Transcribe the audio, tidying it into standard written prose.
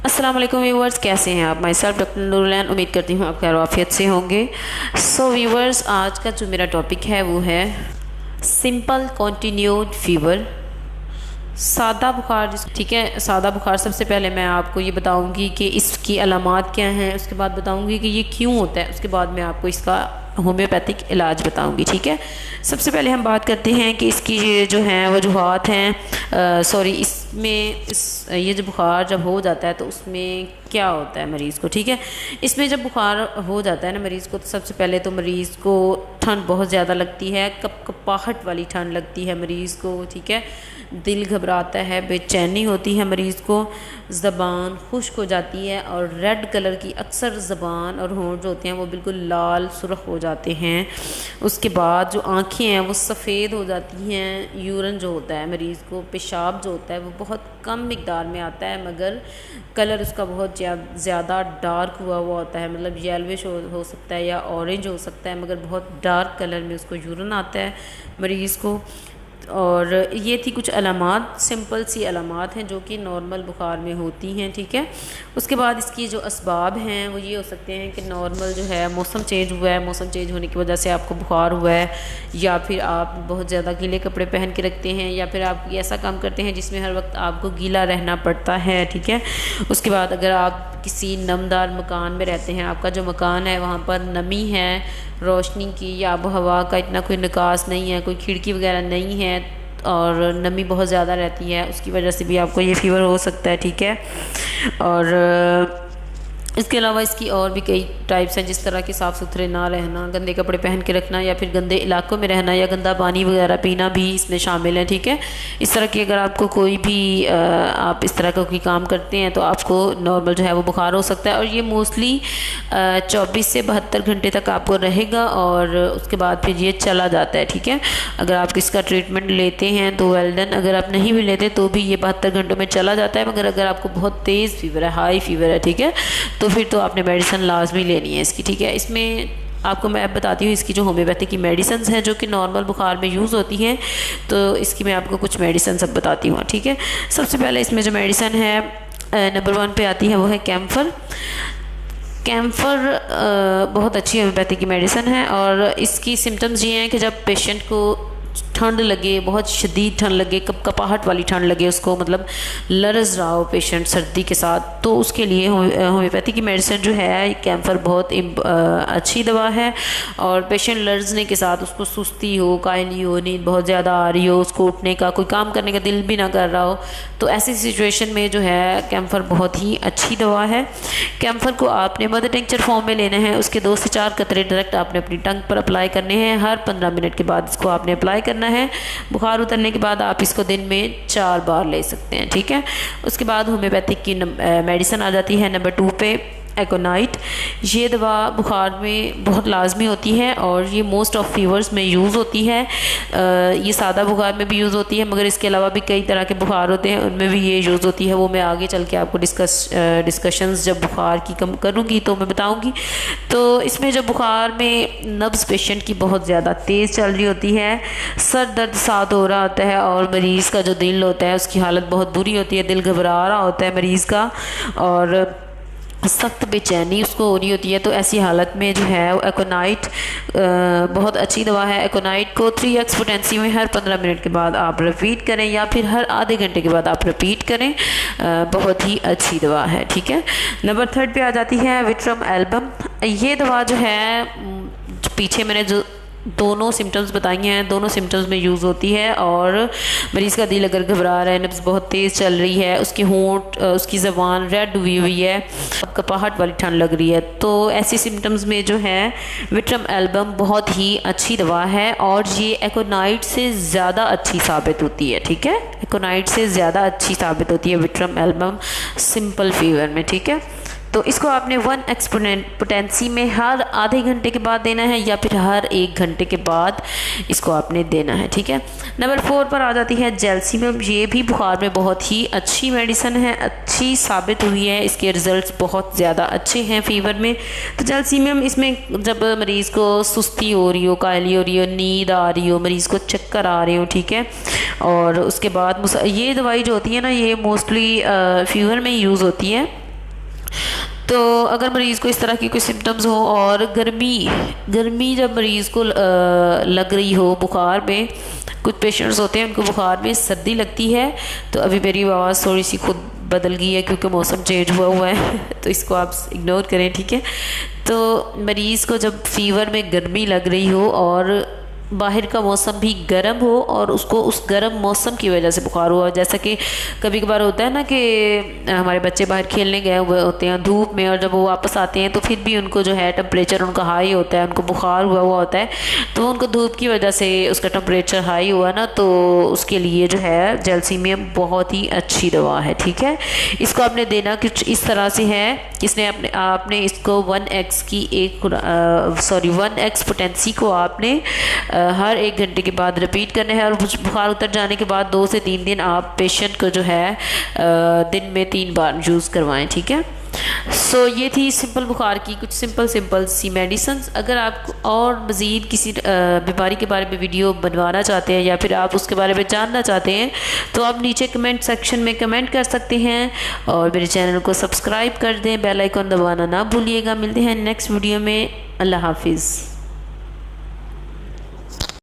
अस्सलाम वालेकुम व्यूवर्स, कैसे हैं आप। Myself doctor Noorlain. उम्मीद करती हूँ आप खैर आफियत से होंगे। सो व्यूवर्स, आज का जो मेरा टॉपिक है वो है सिंपल कॉन्टिन्यूड फीवर, सादा बुखार। ठीक है, सादा बुखार। सबसे पहले मैं आपको ये बताऊंगी कि इसकी अलामात क्या हैं, उसके बाद बताऊंगी कि ये क्यों होता है, उसके बाद मैं आपको इसका होम्योपैथिक इलाज बताऊंगी। ठीक है, सबसे पहले हम बात करते हैं कि इसकी ये जो हैं वजूहात हैं। ये जो बुखार जब हो जाता है तो उसमें क्या होता है मरीज़ को। ठीक है, इसमें जब बुखार हो जाता है ना मरीज़ को, तो सबसे पहले तो मरीज़ को ठंड बहुत ज़्यादा लगती है, कपकपाहट वाली ठंड लगती है मरीज़ को। ठीक है, दिल घबराता है, बेचैनी होती है मरीज़ को, ज़बान खुश्क हो जाती है और रेड कलर की अक्सर ज़बान और होंठ जो होते हैं वो बिल्कुल लाल सुर्ख हो जाते हैं। उसके बाद जो आँखें हैं वो सफ़ेद हो जाती हैं। यूरिन जो होता है मरीज़ को, पेशाब जो होता है वो बहुत कम मिकदार में आता है, मगर कलर उसका बहुत ज़्यादा डार्क हुआ होता है, मतलब येलोविश हो सकता है या ऑरेंज हो सकता है, मगर बहुत डार्क कलर में उसको यूरिन आता है मरीज़ को। और ये थी कुछ अलामात, सिंपल सी अलामात हैं जो कि नॉर्मल बुखार में होती हैं। ठीक है, उसके बाद इसकी जो असबाब हैं वो ये हो सकते हैं कि नॉर्मल जो है मौसम चेंज हुआ है, मौसम चेंज होने की वजह से आपको बुखार हुआ है, या फिर आप बहुत ज़्यादा गीले कपड़े पहन के रखते हैं, या फिर आप ऐसा काम करते हैं जिसमें हर वक्त आपको गीला रहना पड़ता है। ठीक है, उसके बाद अगर आप किसी नमदार मकान में रहते हैं, आपका जो मकान है वहाँ पर नमी है, रोशनी की या आबो हवा का इतना कोई निकास नहीं है, कोई खिड़की वगैरह नहीं है और नमी बहुत ज़्यादा रहती है, उसकी वजह से भी आपको ये फ़ीवर हो सकता है। ठीक है, और इसके अलावा इसकी और भी कई टाइप्स हैं, जिस तरह के साफ़ सुथरे ना रहना, गंदे कपड़े पहन के रखना, या फिर गंदे इलाकों में रहना, या गंदा पानी वगैरह पीना भी इसमें शामिल है। ठीक है, इस तरह की अगर आपको कोई भी आप इस तरह का कोई काम करते हैं तो आपको नॉर्मल जो है वो बुखार हो सकता है, और ये मोस्टली 24 से 72 घंटे तक आपको रहेगा और उसके बाद फिर ये चला जाता है। ठीक है, अगर आप इसका ट्रीटमेंट लेते हैं तो वेल डन, अगर आप नहीं भी लेते तो भी ये 72 घंटों में चला जाता है। मगर अगर आपको बहुत तेज़ फीवर है, हाई फीवर है, ठीक है, तो फिर तो आपने मेडिसिन लाजमी लेनी है इसकी। ठीक है, इसमें आपको मैं बताती हूँ इसकी जो होम्योपैथिक की मेडिसिन हैं जो कि नॉर्मल बुखार में यूज़ होती हैं, तो इसकी मैं आपको कुछ मेडिसिन सब बताती हूँ। ठीक है, सबसे पहले इसमें जो मेडिसिन है नंबर 1 पे आती है वो है कैम्फर। कैम्फर बहुत अच्छी होम्योपैथिक की मेडिसिन है, और इसकी सिम्टम्स ये हैं कि जब पेशेंट को ठंड लगे, बहुत शदीद ठंड लगे, कपकपाहट वाली ठंड लगे, उसको मतलब लरज़ रहा हो पेशेंट सर्दी के साथ, तो उसके लिए होम्योपैथी की मेडिसिन जो है कैम्फर बहुत अच्छी दवा है। और पेशेंट लर्जने के साथ उसको सुस्ती हो, कायली हो, नींद बहुत ज़्यादा आ रही हो, उसको उठने का, कोई काम करने का दिल भी ना कर रहा हो, तो ऐसी सिचुएशन में जो है कैम्फर बहुत ही अच्छी दवा है। कैम्फर को आपने मदर टिंचर फॉर्म में लेना है, उसके 2 से 4 कतरे डायरेक्ट आपने अपनी टंग पर अप्लाई करने हैं। हर 15 मिनट के बाद इसको आपने अप्लाई करना है। बुखार उतरने के बाद आप इसको दिन में 4 बार ले सकते हैं। ठीक है, उसके बाद होम्योपैथिक की मेडिसिन आ जाती है नंबर 2 पे, एकोनाइट। ये दवा बुखार में बहुत लाजमी होती है और ये मोस्ट ऑफ फीवर्स में यूज़ होती है। ये सादा बुखार में भी यूज़ होती है, मगर इसके अलावा भी कई तरह के बुखार होते हैं उनमें भी ये यूज़ होती है। वो मैं आगे चल के आपको डिस्कशंस जब बुखार की कम करूँगी तो मैं बताऊँगी। तो इसमें जब बुखार में नब्ज़ पेशेंट की बहुत ज़्यादा तेज़ चल रही होती है, सर दर्द साथ हो रहा होता है, और मरीज़ का जो दिल होता है उसकी हालत बहुत बुरी होती है, दिल घबरा रहा होता है मरीज़ का, और सख्त बेचैनी उसको हो रही होती है, तो ऐसी हालत में जो है एकोनाइट बहुत अच्छी दवा है। एकोनाइट को 3x पोटेंसी में हर 15 मिनट के बाद आप रिपीट करें, या फिर हर आधे घंटे के बाद आप रिपीट करें। बहुत ही अच्छी दवा है। ठीक है, नंबर 3 पे आ जाती है विट्रम एल्बम। ये दवा जो है पीछे मैंने जो दोनों सिम्टम्स बताई हैं, दोनों सिम्टम्स में यूज़ होती है, और मरीज़ का दिल अगर घबरा रहा है, नब्ज़ बहुत तेज़ चल रही है, उसकी होंठ, उसकी ज़बान रेड हुई हुई है, कपकपाहट वाली ठंड लग रही है, तो ऐसी सिम्टम्स में जो है विट्रम एल्बम बहुत ही अच्छी दवा है, और ये एकोनाइट से ज़्यादा अच्छी साबित होती है। ठीक है, एकोनाइट से ज़्यादा अच्छी साबित होती है विट्रम एल्बम सिंपल फीवर में। ठीक है, तो इसको आपने 1x पोटेंसी में हर आधे घंटे के बाद देना है, या फिर हर 1 घंटे के बाद इसको आपने देना है। ठीक है, नंबर 4 पर आ जाती है जैल्सीमियम। ये भी बुखार में बहुत ही अच्छी मेडिसिन है, अच्छी साबित हुई है, इसके रिज़ल्ट्स बहुत ज़्यादा अच्छे हैं फीवर में। तो जैल्सीमियम इसमें जब मरीज़ को सुस्ती हो रही हो, कायली हो रही हो, नींद आ रही हो, मरीज़ को चक्कर आ रहे हो, ठीक है, और उसके बाद ये दवाई जो होती है ना, ये मोस्टली फीवर में यूज़ होती है। तो अगर मरीज़ को इस तरह की कोई सिम्टम्स हो और गर्मी जब मरीज़ को लग रही हो, बुखार में कुछ पेशेंट्स होते हैं उनको बुखार में सर्दी लगती है, तो अभी मेरी आवाज़ थोड़ी सी खुद बदल गई है क्योंकि मौसम चेंज हुआ है तो इसको आप इग्नोर करें, ठीक है। तो मरीज़ को जब फीवर में गर्मी लग रही हो और बाहर का मौसम भी गर्म हो और उसको उस गर्म मौसम की वजह से बुखार हुआ, जैसा कि कभी कभार होता है ना कि हमारे बच्चे बाहर खेलने गए हुए होते हैं धूप में और जब वो वापस आते हैं तो फिर भी उनको जो है टेम्परेचर उनका हाई होता है, उनको बुखार हुआ होता है, तो उनको धूप की वजह से उसका टेम्परेचर हाई हुआ ना, तो उसके लिए जो है जेलसीमियम बहुत ही अच्छी दवा है, ठीक है। इसको आपने देना कुछ इस तरह से है, इसने आपने इसको 1x पोटेंसी को आपने हर 1 घंटे के बाद रिपीट करना है और बुखार उतर जाने के बाद 2 से 3 दिन आप पेशेंट को जो है दिन में 3 बार यूज़ करवाएं, ठीक है। सो ये थी सिंपल बुखार की कुछ सिंपल सी मेडिसिन। अगर आप और मज़ीद किसी बीमारी के बारे में वीडियो बनवाना चाहते हैं या फिर आप उसके बारे में जानना चाहते हैं तो आप नीचे कमेंट सेक्शन में कमेंट कर सकते हैं और मेरे चैनल को सब्सक्राइब कर दें, बेल आइकन दबाना ना भूलिएगा। मिलते हैं नेक्स्ट वीडियो में। अल्लाह हाफिज़।